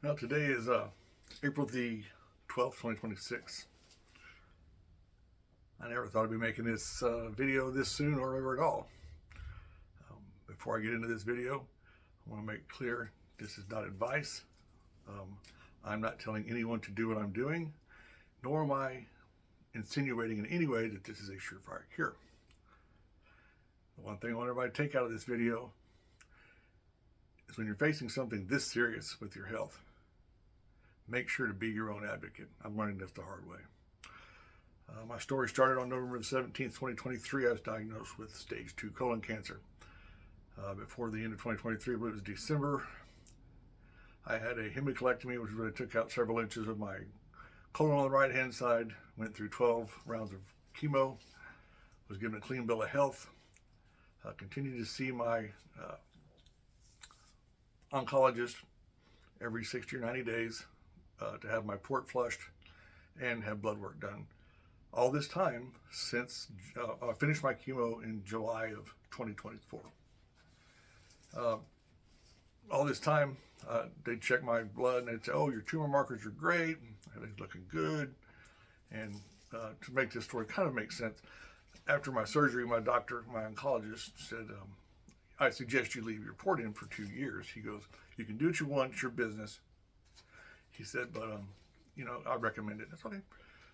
Well, today is April the 12th, 2026. I never thought I'd be making this video this soon or ever at all. Before I get into this video, I want to make clear this is not advice. I'm not telling anyone to do what I'm doing, nor am I insinuating in any way that this is a surefire cure. The one thing I want everybody to take out of this video is when you're facing something this serious with your health, make sure to be your own advocate. I'm learning this the hard way. My story started on November 17th, 2023. I was diagnosed with stage 2 colon cancer. Before the end of 2023, but it was December, I had a hemicolectomy, which really took out several inches of my colon on the right hand side, went through 12 rounds of chemo, was given a clean bill of health, continued to see my oncologist every 60 or 90 days to have my port flushed and have blood work done. All this time since I finished my chemo in July of 2024. All this time, they'd check my blood and they'd say, "Oh, your tumor markers are great, everything's looking good." And to make this story kind of make sense, after my surgery, my doctor, my oncologist said, "I suggest you leave your port in for 2 years." He goes, "You can do what you want, it's your business." He said, "But, I recommend it." That's okay.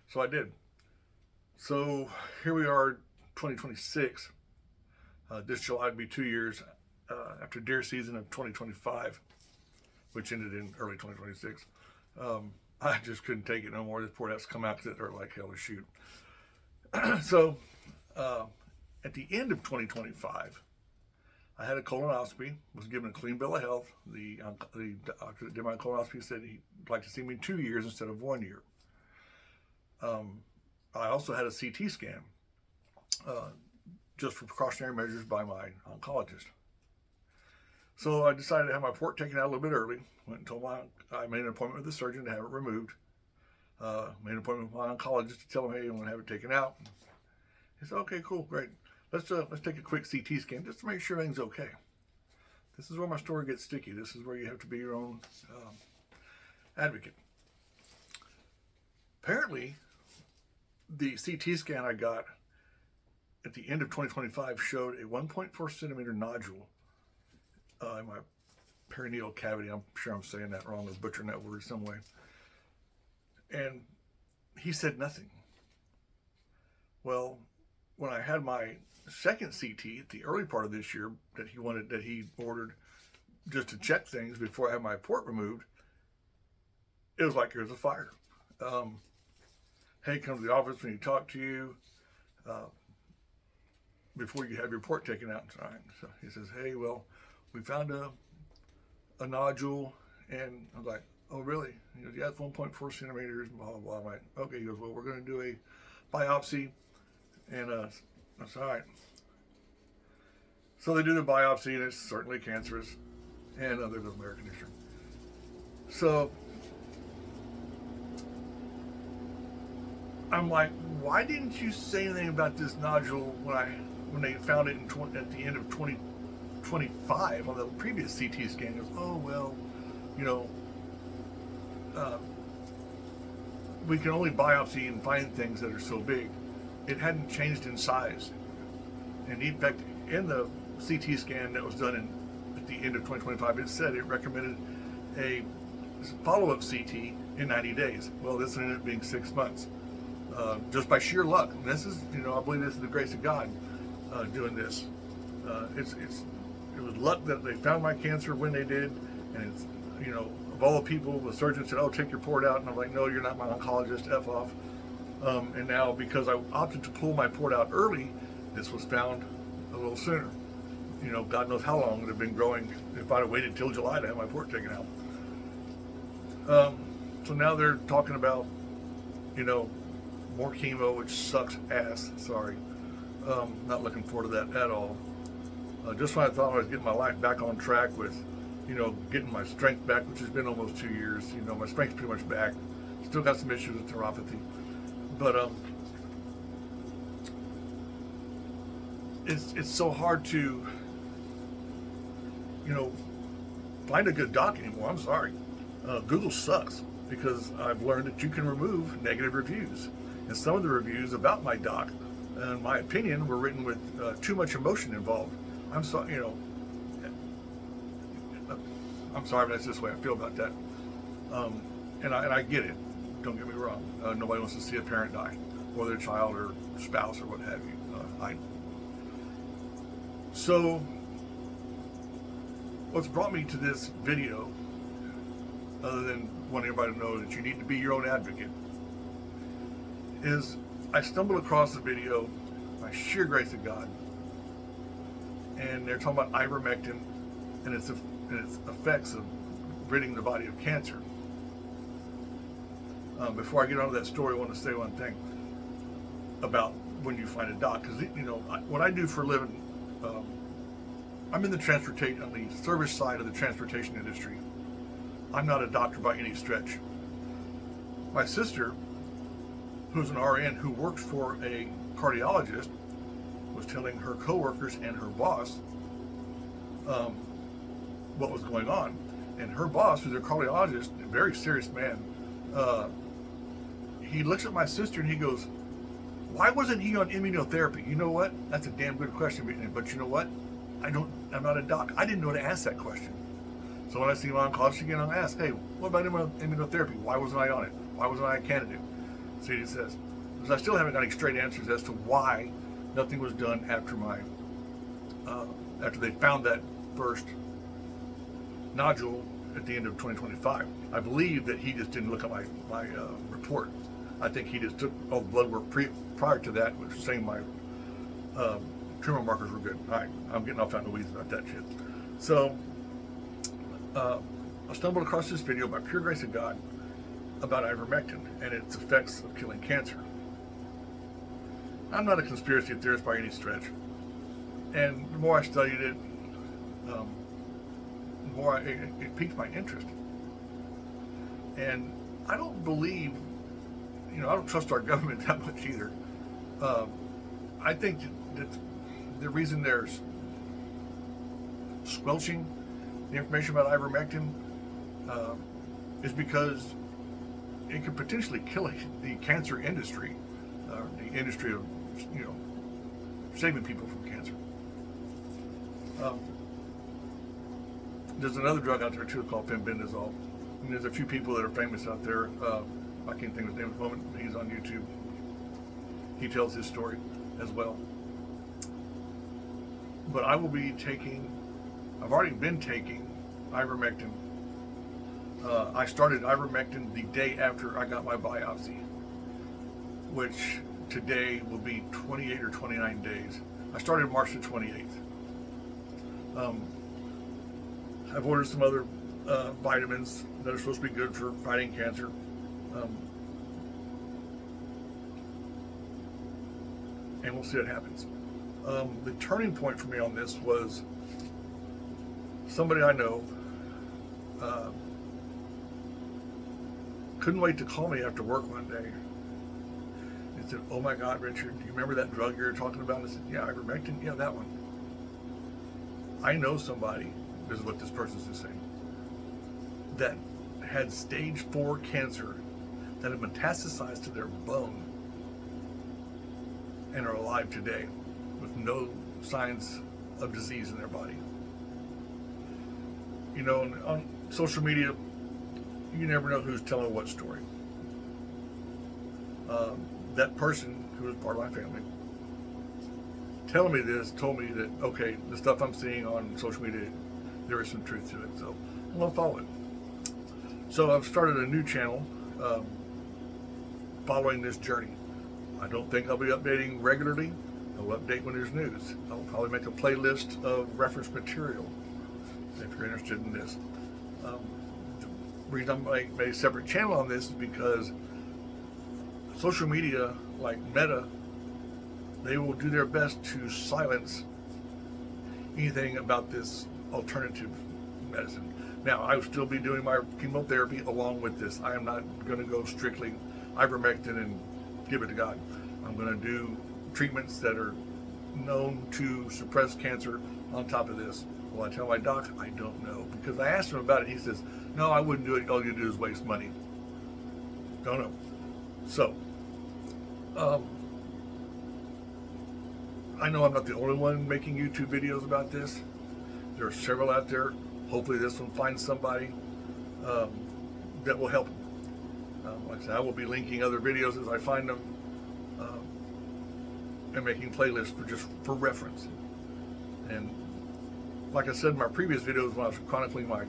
So I did. So here we are, 2026. This July would be 2 years after deer season of 2025, which ended in early 2026. I just couldn't take it no more. This port has to come out because it hurt like hell to shoot. So at the end of 2025, I had a colonoscopy, was given a clean bill of health. The doctor that did my colonoscopy said he'd like to see me 2 years instead of 1 year. I also had a CT scan, just for precautionary measures by my oncologist. So I decided to have my port taken out a little bit early. Went and told I made an appointment with the surgeon to have it removed. Made an appointment with my oncologist to tell him, "Hey, I'm going to have it taken out." He said, "Okay, cool, great. Let's take a quick CT scan just to make sure everything's okay." This is where my story gets sticky. This is where you have to be your own advocate. Apparently, the CT scan I got at the end of 2025 showed a 1.4 centimeter nodule in my perineal cavity. I'm sure I'm saying that wrong or butchering that word some way. And he said nothing. Well, when I had my second CT at the early part of this year that he ordered just to check things before I had my port removed, it was like there was a fire. "Hey, come to the office when you talk to you before you have your port taken out." So he says, "Hey, well, we found a nodule," and I'm like, "Oh, really?" He goes, "Yeah, it's 1.4 centimeters, blah, blah, blah." I'm like, "Okay." He goes, "Well, we're going to do a biopsy," and that's all right. So they do the biopsy, and it's certainly cancerous, and there goes my air conditioner. So I'm like, "Why didn't you say anything about this nodule when they found it at the end of 2025 on the previous CT scan?" He goes, "Oh, well, we can only biopsy and find things that are so big." It hadn't changed in size. And in fact, in the CT scan that was done at the end of 2025, it said it recommended a follow-up CT in 90 days. Well, this ended up being 6 months. Just by sheer luck. And this is, I believe this is the grace of God doing this. It was luck that they found my cancer when they did, and it's, of all the people, the surgeon said, "Oh, take your port out," and I'm like, "No, you're not my oncologist, F off." And now, because I opted to pull my port out early, this was found a little sooner. God knows how long it would have been growing if I'd have waited till July to have my port taken out. So now they're talking about, more chemo, which sucks ass. Sorry. Not looking forward to that at all. Just when I thought I was getting my life back on track with, getting my strength back, which has been almost 2 years. My strength's pretty much back. Still got some issues with neuropathy. But it's so hard to, find a good doc anymore. I'm sorry. Google sucks, because I've learned that you can remove negative reviews. And some of the reviews about my doc, in my opinion, were written with too much emotion involved. I'm sorry, I'm sorry, but that's just the way I feel about that. And I get it. Don't get me wrong. Nobody wants to see a parent die, or their child or spouse or what have you. So, what's brought me to this video, other than wanting everybody to know that you need to be your own advocate, is I stumbled across the video by sheer grace of God, and they're talking about ivermectin and its effects of ridding the body of cancer. Before I get onto that story, I want to say one thing about when you find a doc, because what I do for a living, I'm in the transportation, on the service side of the transportation industry. I'm not a doctor by any stretch. My sister, who's an RN who works for a cardiologist, was telling her coworkers and her boss what was going on. And her boss, who's a cardiologist, a very serious man, he looks at my sister and he goes, "Why wasn't he on immunotherapy?" You know what? That's a damn good question, but you know what? I'm not a doc. I didn't know to ask that question. So when I see him on call, again, I'll ask, "Hey, what about immunotherapy? Why wasn't I on it? Why wasn't I a candidate?" See what he says. Because I still haven't got any straight answers as to why nothing was done after after they found that first nodule at the end of 2025. I believe that he just didn't look at my report. I think he just took all the blood work prior to that, which was saying my tumor markers were good. All right, I'm getting off out in the weeds about that shit. So I stumbled across this video by pure grace of God about ivermectin and its effects of killing cancer. I'm not a conspiracy theorist by any stretch, and the more I studied it, the more it piqued my interest. And I don't believe, I don't trust our government that much either. I think that the reason they're squelching the information about ivermectin is because it could potentially kill the cancer industry, the industry of saving people from cancer. There's another drug out there too called Fenbendazole. And there's a few people that are famous out there. I can't think of his name at the moment. He's on YouTube. He tells his story as well. But I will be I've already been taking ivermectin. I started ivermectin the day after I got my biopsy, which today will be 28 or 29 days. I started March the 28th. I've ordered some other vitamins that are supposed to be good for fighting cancer. And we'll see what happens. The turning point for me on this was somebody I know couldn't wait to call me after work one day and said, "Oh my God, Richard, do you remember that drug you were talking about?" I said, "Yeah, ivermectin, yeah, that one. I know somebody," this is what this person's just saying, "that had stage 4 cancer that had metastasized to their bone and are alive today with no signs of disease in their body." On social media, you never know who's telling what story. That person, who was part of my family, telling me this, told me that, okay, the stuff I'm seeing on social media, there is some truth to it, so I'm going to follow it. So I've started a new channel following this journey. I don't think I'll be updating regularly. I'll update when there's news. I'll probably make a playlist of reference material if you're interested in this. The reason I made a separate channel on this is because social media, like Meta, they will do their best to silence anything about this alternative medicine. Now, I will still be doing my chemotherapy along with this. I am not going to go strictly ivermectin and give it to God. I'm going to do treatments that are known to suppress cancer on top of this. Will I tell my doc? I don't know. Because I asked him about it. He says, No, I wouldn't do it. All you do is waste money. Don't know. So, I know I'm not the only one making YouTube videos about this. There are several out there. Hopefully this one finds somebody that will help. Like I said, I will be linking other videos as I find them, and making playlists for reference. And like I said in my previous videos when I was chronicling my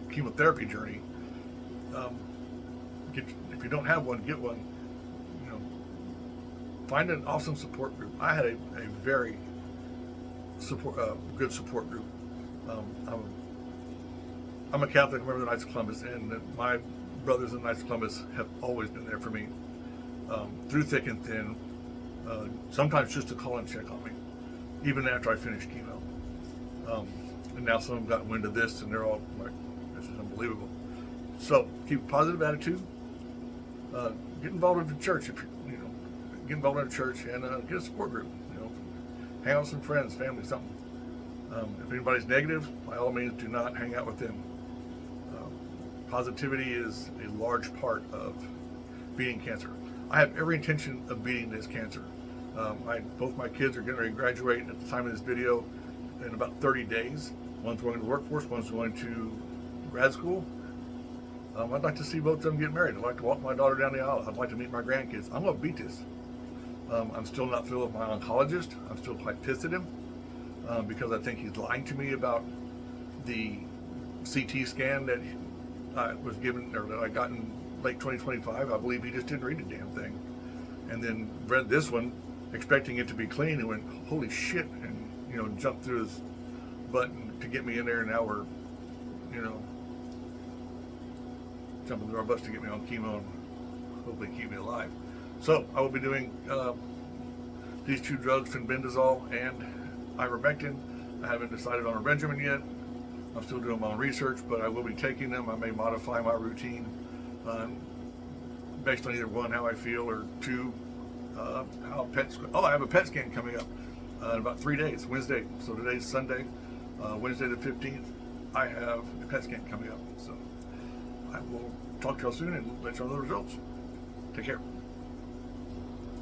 chemotherapy journey, if you don't have one, get one. You know, find an awesome support group. I had a very good support group. I'm a Catholic member of the Knights of Columbus, and my brothers in the Knights of Columbus have always been there for me, through thick and thin. Sometimes just to call and check on me, even after I finished chemo. And now some have gotten wind of this, and they're all like, "This is unbelievable." So keep a positive attitude. Get involved in the church if you know. Get involved in the church and get a support group. You know, hang out with some friends, family, something. If anybody's negative, by all means, do not hang out with them. Positivity is a large part of beating cancer. I have every intention of beating this cancer. Both my kids are getting ready to graduate at the time of this video in about 30 days. One's going to the workforce, one's going to grad school. I'd like to see both of them get married. I'd like to walk my daughter down the aisle. I'd like to meet my grandkids. I'm going to beat this. I'm still not thrilled with my oncologist. I'm still quite pissed at him because I think he's lying to me about the CT scan that I was given, or that I got in late 2025. I believe he just didn't read the damn thing, and then read this one, expecting it to be clean, and went, "Holy shit!" and jumped through his button to get me in there. And now we're, jumping through our butts to get me on chemo and hopefully keep me alive. So I will be doing these two drugs, Fenbendazole and Ivermectin. I haven't decided on a regimen yet. I'm still doing my own research, but I will be taking them. I may modify my routine based on either one, how I feel, or two, how pets. Oh, I have a PET scan coming up in about 3 days, Wednesday. So today's Sunday, Wednesday the 15th. I have a PET scan coming up. So I will talk to y'all soon and let y'all know the results. Take care.